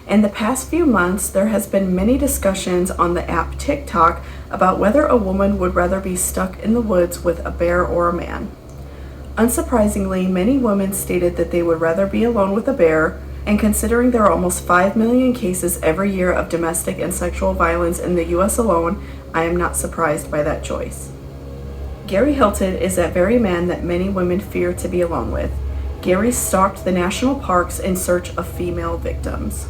In the past few months, there has been many discussions on the app TikTok about whether a woman would rather be stuck in the woods with a bear or a man. Unsurprisingly, many women stated that they would rather be alone with a bear, and considering there are almost 5 million cases every year of domestic and sexual violence in the US alone, I am not surprised by that choice. Gary Hilton is that very man that many women fear to be alone with. Gary stalked the national parks in search of female victims.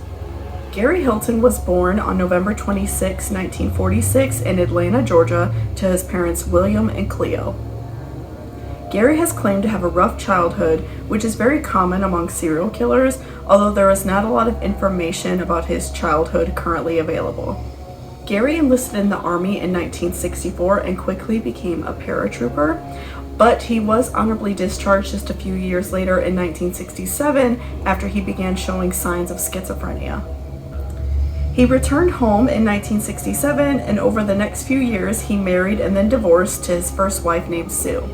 Gary Hilton was born on November 26, 1946 in Atlanta, Georgia, to his parents William and Cleo. Gary has claimed to have a rough childhood, which is very common among serial killers, although there is not a lot of information about his childhood currently available. Gary enlisted in the Army in 1964 and quickly became a paratrooper, but he was honorably discharged just a few years later in 1967 after he began showing signs of schizophrenia. He returned home in 1967, and over the next few years he married and then divorced to his first wife named Sue.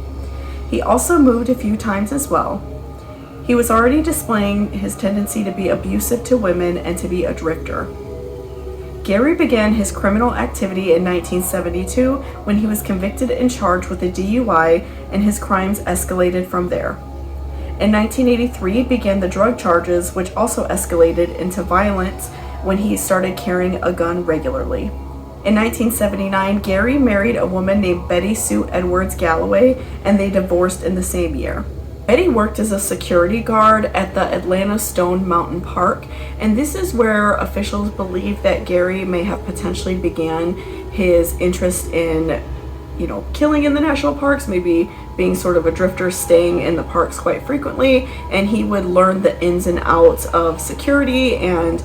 He also moved a few times as well. He was already displaying his tendency to be abusive to women and to be a drifter. Gary began his criminal activity in 1972 when he was convicted and charged with a DUI, and his crimes escalated from there. In 1983 began the drug charges, which also escalated into violence when he started carrying a gun regularly. In 1979, Gary married a woman named Betty Sue Edwards Galloway, and they divorced in the same year. Betty worked as a security guard at the Atlanta Stone Mountain Park, and this is where officials believe that Gary may have potentially began his interest in, killing in the national parks, maybe being sort of a drifter, staying in the parks quite frequently, and he would learn the ins and outs of security and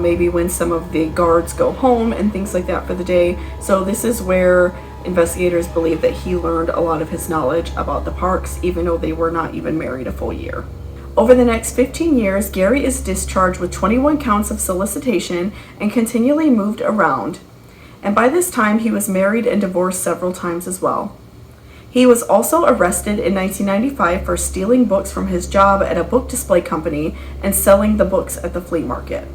maybe when some of the guards go home and things like that for the day. So this is where investigators believe that he learned a lot of his knowledge about the parks, even though they were not even married a full year. Over the next 15 years, Gary is discharged with 21 counts of solicitation and continually moved around. And by this time, he was married and divorced several times as well. He was also arrested in 1995 for stealing books from his job at a book display company and selling the books at the flea market.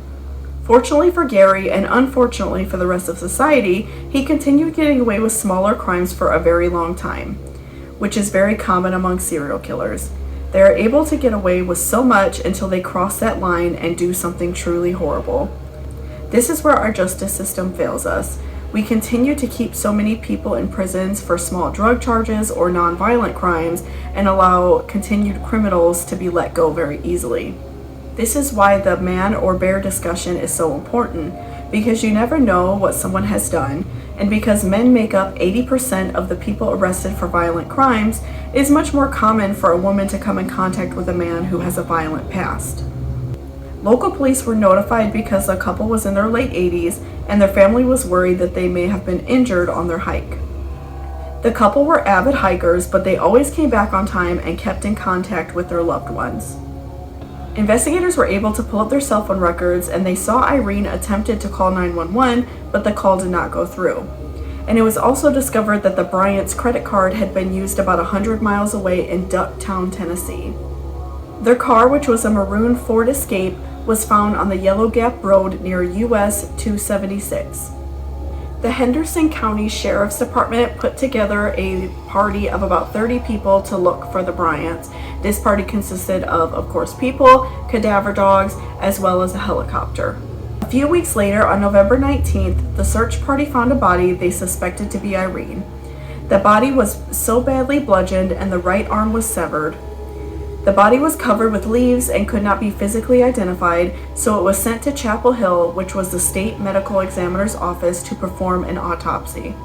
Fortunately for Gary, and unfortunately for the rest of society, he continued getting away with smaller crimes for a very long time, which is very common among serial killers. They are able to get away with so much until they cross that line and do something truly horrible. This is where our justice system fails us. We continue to keep so many people in prisons for small drug charges or nonviolent crimes and allow continued criminals to be let go very easily. This is why the man or bear discussion is so important, because you never know what someone has done, and because men make up 80% of the people arrested for violent crimes, it is much more common for a woman to come in contact with a man who has a violent past. Local police were notified because the couple was in their late 80s and their family was worried that they may have been injured on their hike. The couple were avid hikers, but they always came back on time and kept in contact with their loved ones. Investigators were able to pull up their cell phone records, and they saw Irene attempted to call 911, but the call did not go through. And it was also discovered that the Bryant's credit card had been used about 100 miles away in Ducktown, Tennessee. Their car, which was a maroon Ford Escape, was found on the Yellow Gap Road near US 276. The Henderson County Sheriff's Department put together a party of about 30 people to look for the Bryants. This party consisted of course, people, cadaver dogs, as well as a helicopter. A few weeks later, on November 19th, the search party found a body they suspected to be Irene. The body was so badly bludgeoned and the right arm was severed. The body was covered with leaves and could not be physically identified, so it was sent to Chapel Hill, which was the state medical examiner's office, to perform an autopsy.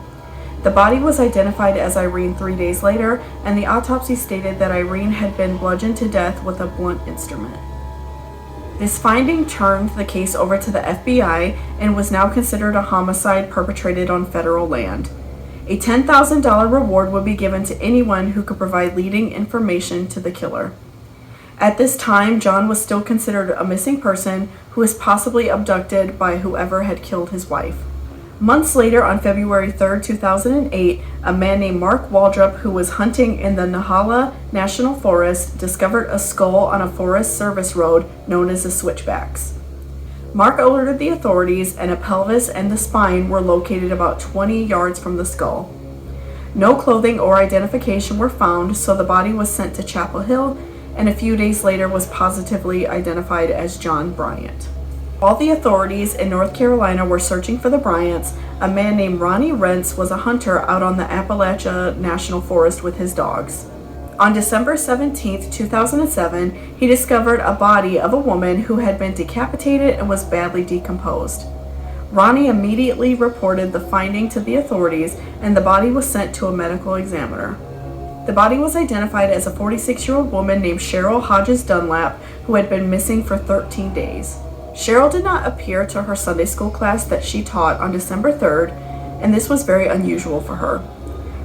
The body was identified as Irene 3 days later, and the autopsy stated that Irene had been bludgeoned to death with a blunt instrument. This finding turned the case over to the FBI and was now considered a homicide perpetrated on federal land. A $10,000 reward would be given to anyone who could provide leading information to the killer. At this time, John was still considered a missing person who was possibly abducted by whoever had killed his wife. Months later, on February 3, 2008, a man named Mark Waldrop, who was hunting in the Nahala National Forest, discovered a skull on a Forest Service road known as the Switchbacks. Mark alerted the authorities, and a pelvis and the spine were located about 20 yards from the skull. No clothing or identification were found, so the body was sent to Chapel Hill and a few days later was positively identified as John Bryant. While the authorities in North Carolina were searching for the Bryants, a man named Ronnie Rentz was a hunter out on the Appalachia National Forest with his dogs. On December 17, 2007, he discovered a body of a woman who had been decapitated and was badly decomposed. Ronnie immediately reported the finding to the authorities, and the body was sent to a medical examiner. The body was identified as a 46-year-old woman named Cheryl Hodges Dunlap, who had been missing for 13 days. Cheryl did not appear to her Sunday school class that she taught on December 3rd, and this was very unusual for her.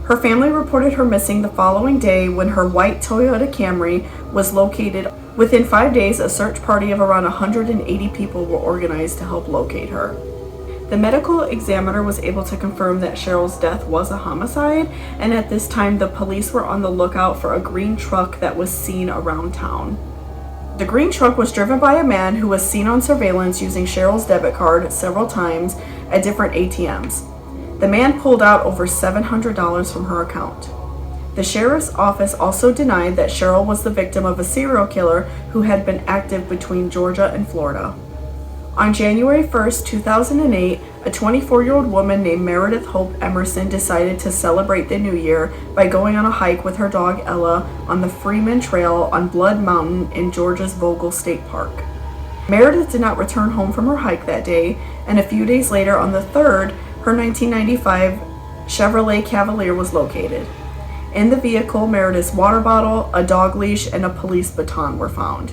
Her family reported her missing the following day when her white Toyota Camry was located. Within 5 days, a search party of around 180 people were organized to help locate her. The medical examiner was able to confirm that Cheryl's death was a homicide, and at this time the police were on the lookout for a green truck that was seen around town. The green truck was driven by a man who was seen on surveillance using Cheryl's debit card several times at different ATMs. The man pulled out over $700 from her account. The sheriff's office also denied that Cheryl was the victim of a serial killer who had been active between Georgia and Florida. On January 1st, 2008, a 24-year-old woman named Meredith Hope Emerson decided to celebrate the new year by going on a hike with her dog Ella on the Freeman Trail on Blood Mountain in Georgia's Vogel State Park. Meredith did not return home from her hike that day, and a few days later, on the 3rd, her 1995 Chevrolet Cavalier was located. In the vehicle, Meredith's water bottle, a dog leash, and a police baton were found.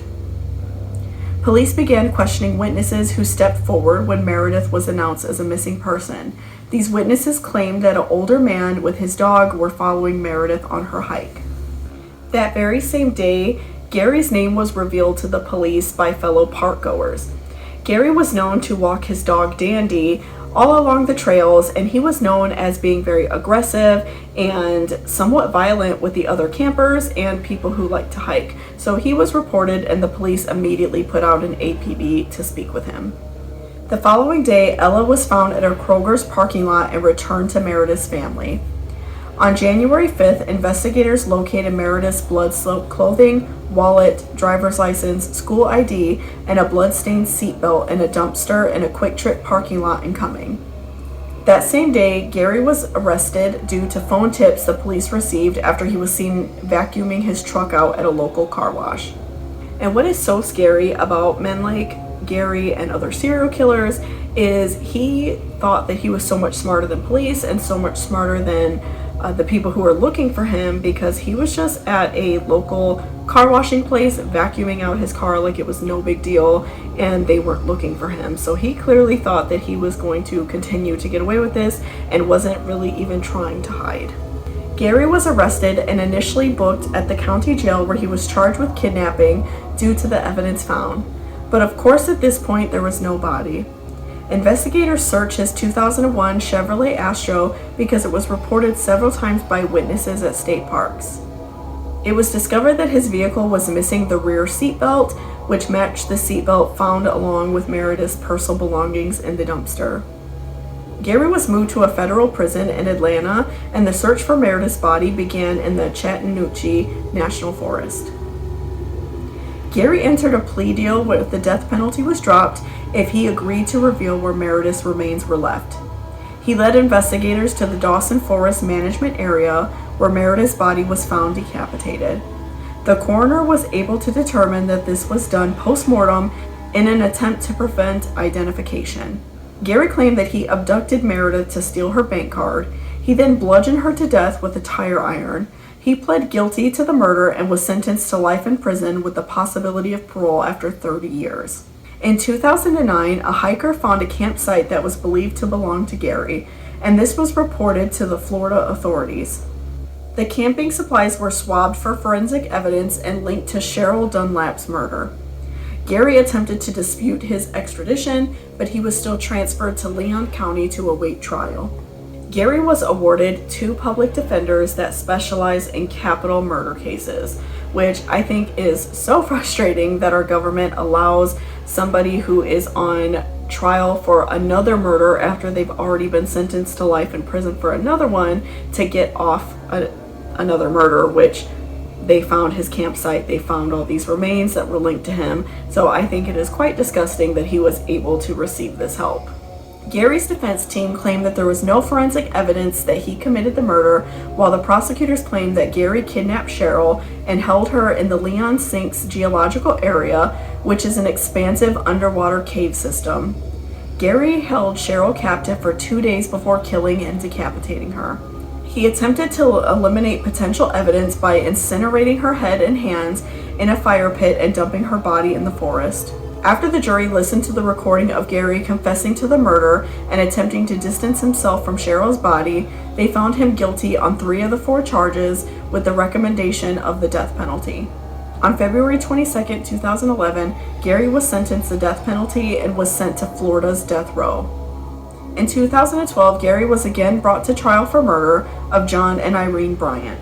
Police began questioning witnesses who stepped forward when Meredith was announced as a missing person. These witnesses claimed that an older man with his dog were following Meredith on her hike. That very same day, Gary's name was revealed to the police by fellow parkgoers. Gary was known to walk his dog Dandy all along the trails, and he was known as being very aggressive and somewhat violent with the other campers and people who like to hike. So he was reported, and the police immediately put out an APB to speak with him. The following day, Ella was found at a Kroger's parking lot and returned to Meredith's family. On January 5th, investigators located Meredith's blood-soaked clothing, wallet, driver's license, school ID, and a blood-stained seatbelt in a dumpster in a Quick Trip parking lot in Cumming. That same day, Gary was arrested due to phone tips the police received after he was seen vacuuming his truck out at a local car wash. And what is so scary about men like Gary and other serial killers is he thought that he was so much smarter than police and so much smarter than the people who were looking for him, because he was just at a local car washing place vacuuming out his car like it was no big deal, and they weren't looking for him. So he clearly thought that he was going to continue to get away with this and wasn't really even trying to hide. Gary was arrested and initially booked at the county jail, where he was charged with kidnapping due to the evidence found. But of course, at this point, there was no body. Investigators searched his 2001 Chevrolet Astro because it was reported several times by witnesses at state parks. It was discovered that his vehicle was missing the rear seatbelt, which matched the seatbelt found along with Meredith's personal belongings in the dumpster. Gary was moved to a federal prison in Atlanta, and the search for Meredith's body began in the Chattahoochee National Forest. Gary entered a plea deal where the death penalty was dropped if he agreed to reveal where Meredith's remains were left. He led investigators to the Dawson Forest Management Area, where Meredith's body was found decapitated. The coroner was able to determine that this was done post-mortem in an attempt to prevent identification. Gary claimed that he abducted Meredith to steal her bank card. He then bludgeoned her to death with a tire iron. He pled guilty to the murder and was sentenced to life in prison with the possibility of parole after 30 years. In 2009, a hiker found a campsite that was believed to belong to Gary, and this was reported to the Florida authorities. The camping supplies were swabbed for forensic evidence and linked to Cheryl Dunlap's murder. Gary attempted to dispute his extradition, but he was still transferred to Leon County to await trial. Gary was awarded 2 public defenders that specialize in capital murder cases, which I think is so frustrating that our government allows somebody who is on trial for another murder after they've already been sentenced to life in prison for another one to get off another murder, which they found his campsite, they found all these remains that were linked to him. So I think it is quite disgusting that he was able to receive this help. Gary's defense team claimed that there was no forensic evidence that he committed the murder, while the prosecutors claimed that Gary kidnapped Cheryl and held her in the Leon Sinks geological area, which is an expansive underwater cave system. Gary held Cheryl captive for 2 days before killing and decapitating her. He attempted to eliminate potential evidence by incinerating her head and hands in a fire pit and dumping her body in the forest. After the jury listened to the recording of Gary confessing to the murder and attempting to distance himself from Cheryl's body, they found him guilty on 3 of the 4 charges with the recommendation of the death penalty. On February 22, 2011, Gary was sentenced to the death penalty and was sent to Florida's death row. In 2012, Gary was again brought to trial for murder of John and Irene Bryant.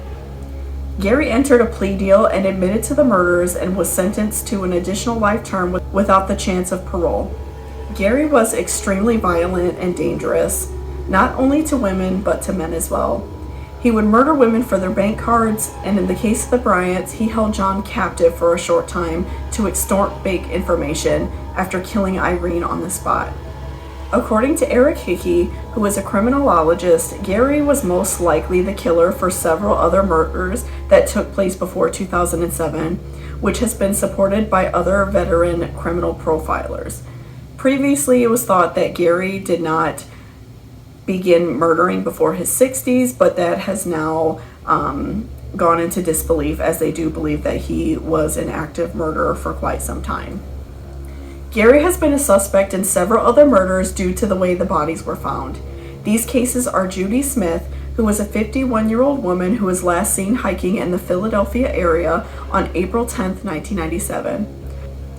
Gary entered a plea deal and admitted to the murders and was sentenced to an additional life term without the chance of parole. Gary was extremely violent and dangerous, not only to women but to men as well. He would murder women for their bank cards, and in the case of the Bryants, he held John captive for a short time to extort bank information after killing Irene on the spot. According to Eric Hickey, who is a criminologist, Gary was most likely the killer for several other murders that took place before 2007, which has been supported by other veteran criminal profilers. Previously, it was thought that Gary did not begin murdering before his 60s, but that has now gone into disbelief, as they do believe that he was an active murderer for quite some time. Gary has been a suspect in several other murders due to the way the bodies were found. These cases are Judy Smith, who was a 51-year-old woman who was last seen hiking in the Philadelphia area on April 10, 1997,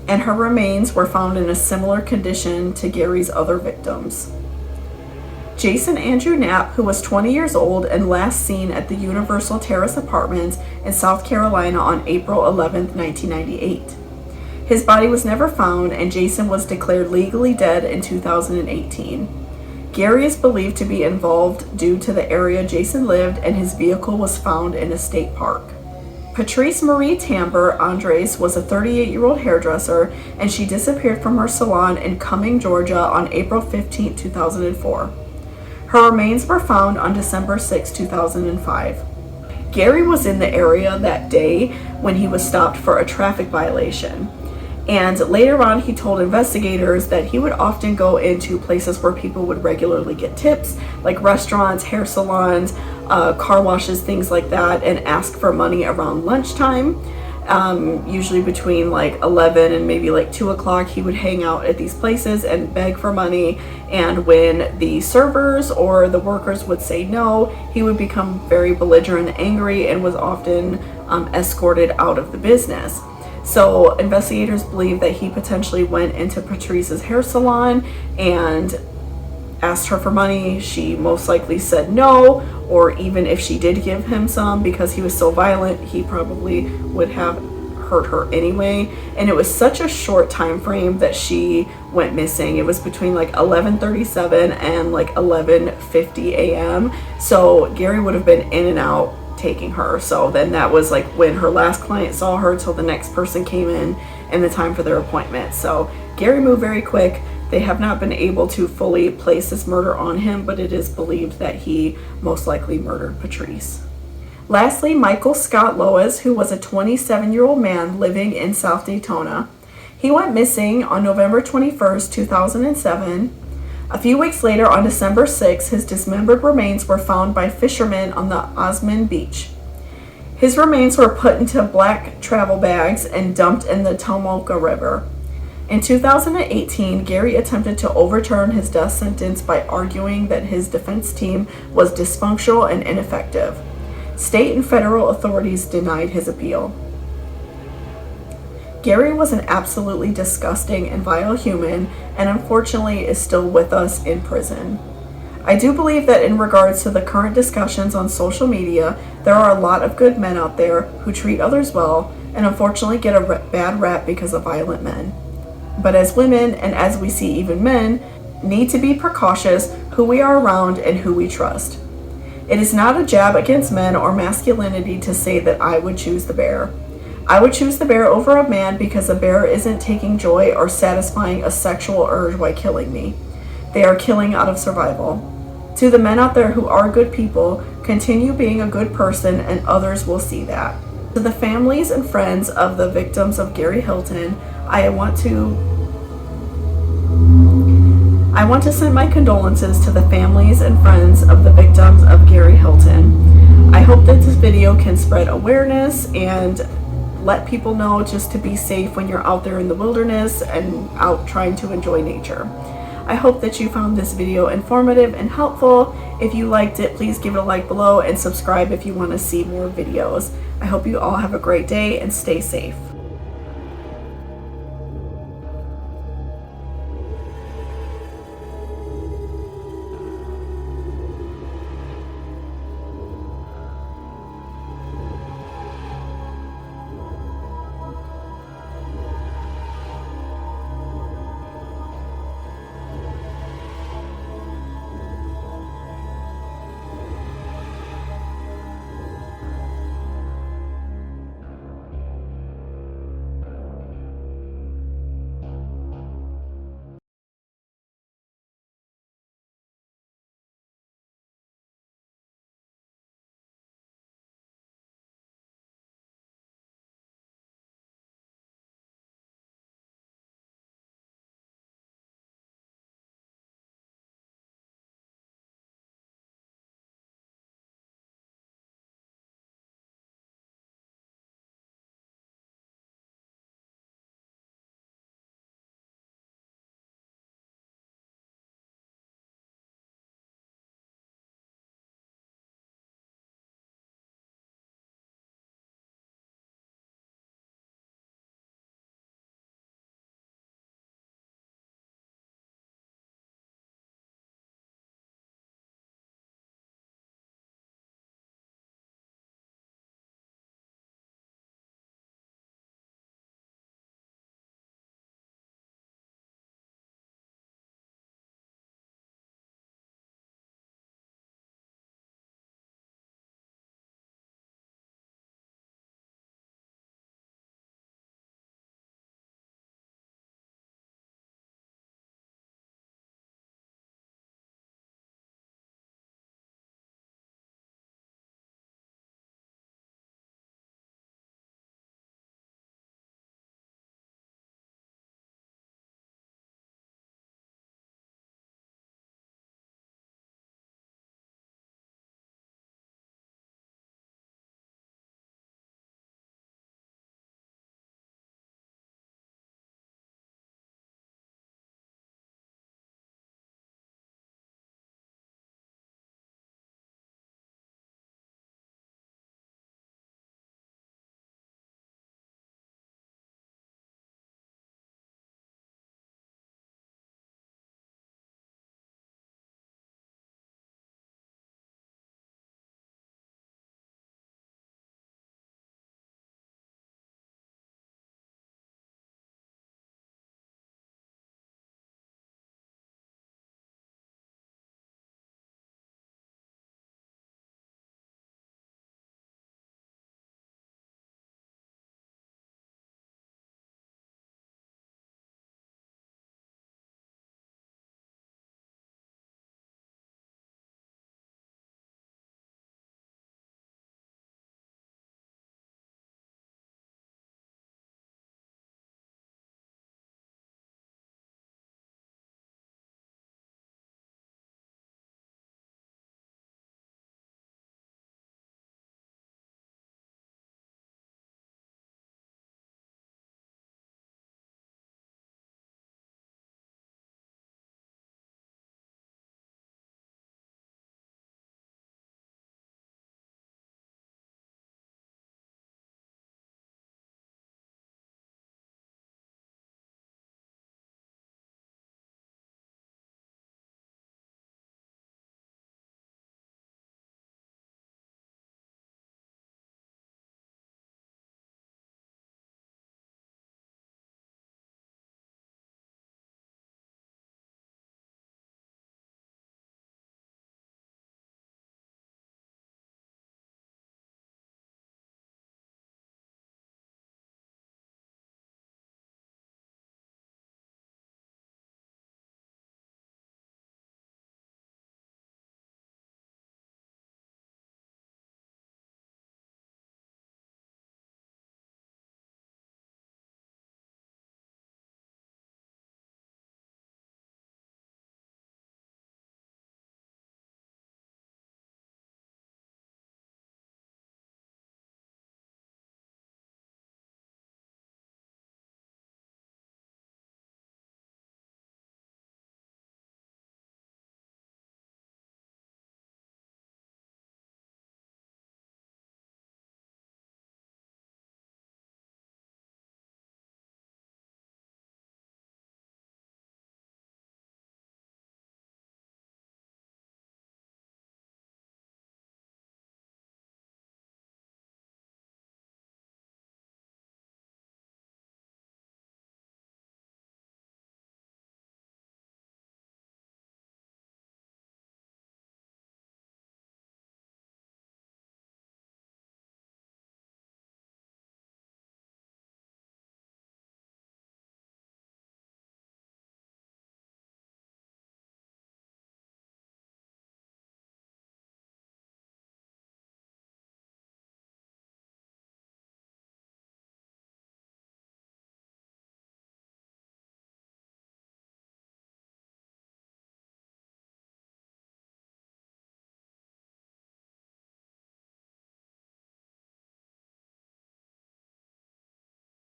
and her remains were found in a similar condition to Gary's other victims. Jason Andrew Knapp, who was 20 years old and last seen at the Universal Terrace Apartments in South Carolina on April 11, 1998. His body was never found, and Jason was declared legally dead in 2018. Gary is believed to be involved due to the area Jason lived, and his vehicle was found in a state park. Patrice Marie Tamber Andres was a 38-year-old hairdresser, and she disappeared from her salon in Cumming, Georgia on April 15, 2004. Her remains were found on December 6, 2005. Gary was in the area that day when he was stopped for a traffic violation. And later on, he told investigators that he would often go into places where people would regularly get tips, like restaurants, hair salons, car washes, things like that, and ask for money around lunchtime. Usually between like 11 and maybe like 2 o'clock, he would hang out at these places and beg for money. And when the servers or the workers would say no, he would become very belligerent and angry and was often escorted out of the business. So investigators believe that he potentially went into Patrice's hair salon and asked her for money. She most likely said no, or even if she did give him some, because he was so violent, he probably would have hurt her anyway. And it was such a short time frame that she went missing. It was between like 11:37 and like 11:50 a.m. So Gary would have been in and out taking her. So then that was like when her last client saw her till the next person came in and the time for their appointment. So Gary moved very quick. They have not been able to fully place this murder on him, but it is believed that he most likely murdered Patrice. Lastly, Michael Scott Lois, who was a 27-year-old man living in South Daytona. He went missing on November 21st, 2007. A few weeks later, on December 6, his dismembered remains were found by fishermen on the Osmond Beach. His remains were put into black travel bags and dumped in the Tomoka River. In 2018, Gary attempted to overturn his death sentence by arguing that his defense team was dysfunctional and ineffective. State and federal authorities denied his appeal. Gary was an absolutely disgusting and vile human, and unfortunately is still with us in prison. I do believe that in regards to the current discussions on social media, there are a lot of good men out there who treat others well and unfortunately get a bad rap because of violent men. But as women, and as we see even men, need to be precautious who we are around and who we trust. It is not a jab against men or masculinity to say that I would choose the bear. I would choose the bear over a man because a bear isn't taking joy or satisfying a sexual urge by killing me. They are killing out of survival. To the men out there who are good people, continue being a good person and others will see that. To the families and friends of the victims of Gary Hilton, I want to send my condolences to the families and friends of the victims of Gary Hilton. I hope that this video can spread awareness and let people know just to be safe when you're out there in the wilderness and out trying to enjoy nature. I hope that you found this video informative and helpful. If you liked it, please give it a like below and subscribe if you want to see more videos. I hope you all have a great day and stay safe.